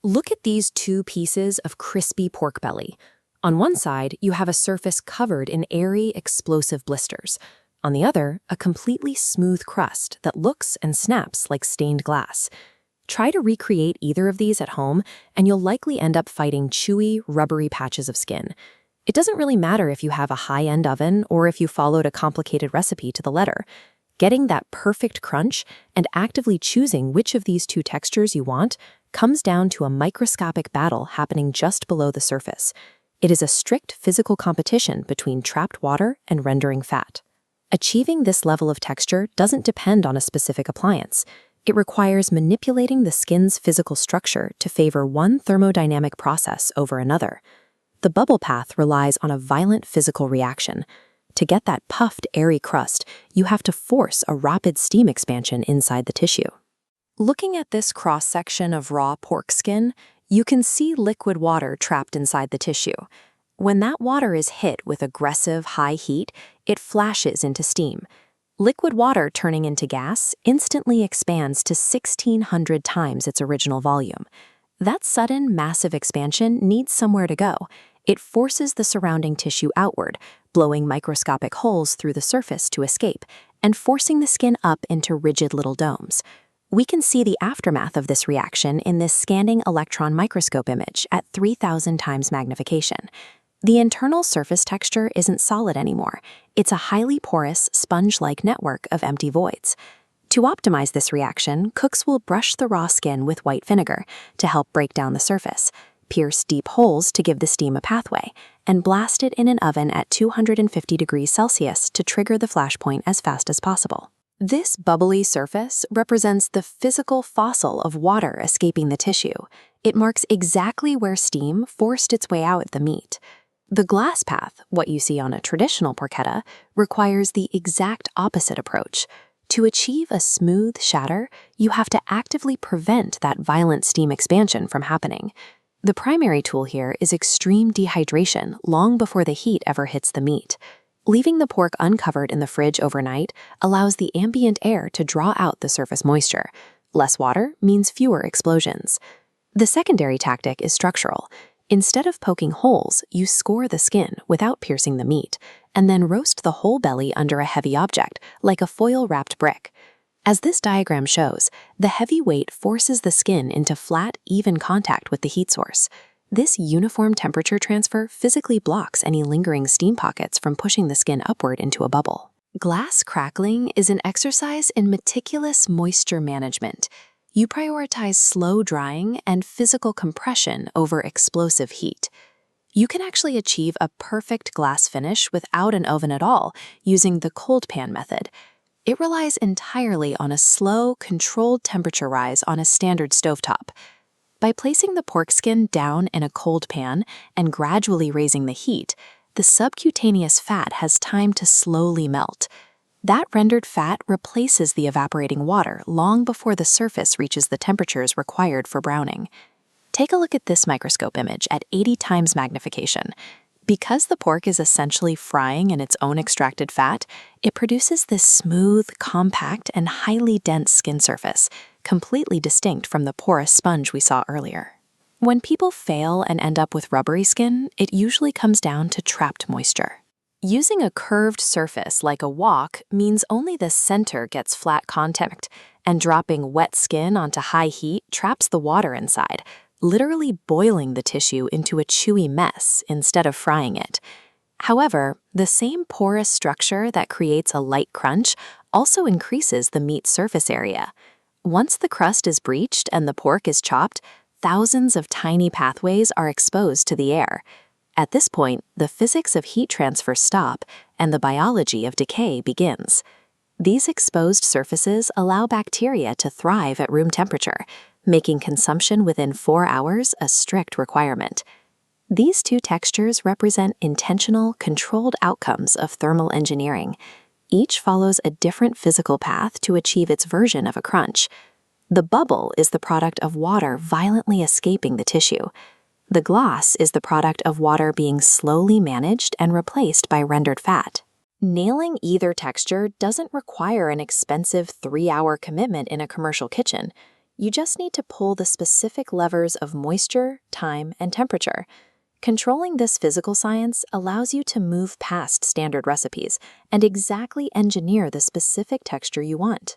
Look at these two pieces of crispy pork belly. On one side, you have a surface covered in airy, explosive blisters. On the other, a completely smooth crust that looks and snaps like stained glass. Try to recreate either of these at home, and you'll likely end up fighting chewy, rubbery patches of skin. It doesn't really matter if you have a high-end oven or if you followed a complicated recipe to the letter. Getting that perfect crunch and actively choosing which of these two textures you want comes down to a microscopic battle happening just below the surface. It is a strict physical competition between trapped water and rendering fat. Achieving this level of texture doesn't depend on a specific appliance. It requires manipulating the skin's physical structure to favor one thermodynamic process over another. The bubble path relies on a violent physical reaction. To get that puffed, airy crust, you have to force a rapid steam expansion inside the tissue. Looking at this cross-section of raw pork skin, you can see liquid water trapped inside the tissue. When that water is hit with aggressive, high heat, it flashes into steam. Liquid water turning into gas instantly expands to 1,600 times its original volume. That sudden, massive expansion needs somewhere to go. It forces the surrounding tissue outward, blowing microscopic holes through the surface to escape, and forcing the skin up into rigid little domes. We can see the aftermath of this reaction in this scanning electron microscope image at 3,000 times magnification. The internal surface texture isn't solid anymore. It's a highly porous, sponge-like network of empty voids. To optimize this reaction, cooks will brush the raw skin with white vinegar to help break down the surface, pierce deep holes to give the steam a pathway, and blast it in an oven at 250 degrees Celsius to trigger the flashpoint as fast as possible. This bubbly surface represents the physical fossil of water escaping the tissue. It marks exactly where steam forced its way out at the meat. The glass path, what you see on a traditional porchetta, requires the exact opposite approach. To achieve a smooth shatter, you have to actively prevent that violent steam expansion from happening. The primary tool here is extreme dehydration long before the heat ever hits the meat. Leaving the pork uncovered in the fridge overnight allows the ambient air to draw out the surface moisture. Less water means fewer explosions. The secondary tactic is structural. Instead of poking holes, you score the skin without piercing the meat, and then roast the whole belly under a heavy object, like a foil-wrapped brick. As this diagram shows, the heavy weight forces the skin into flat, even contact with the heat source. This uniform temperature transfer physically blocks any lingering steam pockets from pushing the skin upward into a bubble. Glass crackling is an exercise in meticulous moisture management. You prioritize slow drying and physical compression over explosive heat. You can actually achieve a perfect glass finish without an oven at all using the cold pan method. It relies entirely on a slow, controlled temperature rise on a standard stovetop. By placing the pork skin down in a cold pan and gradually raising the heat, the subcutaneous fat has time to slowly melt. That rendered fat replaces the evaporating water long before the surface reaches the temperatures required for browning. Take a look at this microscope image at 80 times magnification. Because the pork is essentially frying in its own extracted fat, it produces this smooth, compact, and highly dense skin surface, completely distinct from the porous sponge we saw earlier. When people fail and end up with rubbery skin, it usually comes down to trapped moisture. Using a curved surface like a wok means only the center gets flat contact, and dropping wet skin onto high heat traps the water inside, literally boiling the tissue into a chewy mess instead of frying it. However, the same porous structure that creates a light crunch also increases the meat's surface area. Once the crust is breached and the pork is chopped, thousands of tiny pathways are exposed to the air. At this point, the physics of heat transfer stop and the biology of decay begins. These exposed surfaces allow bacteria to thrive at room temperature, making consumption within 4 hours a strict requirement. These two textures represent intentional, controlled outcomes of thermal engineering. Each follows a different physical path to achieve its version of a crunch. The bubble is the product of water violently escaping the tissue. The gloss is the product of water being slowly managed and replaced by rendered fat. Nailing either texture doesn't require an expensive 3-hour commitment in a commercial kitchen. You just need to pull the specific levers of moisture, time, and temperature. Controlling this physical science allows you to move past standard recipes and exactly engineer the specific texture you want.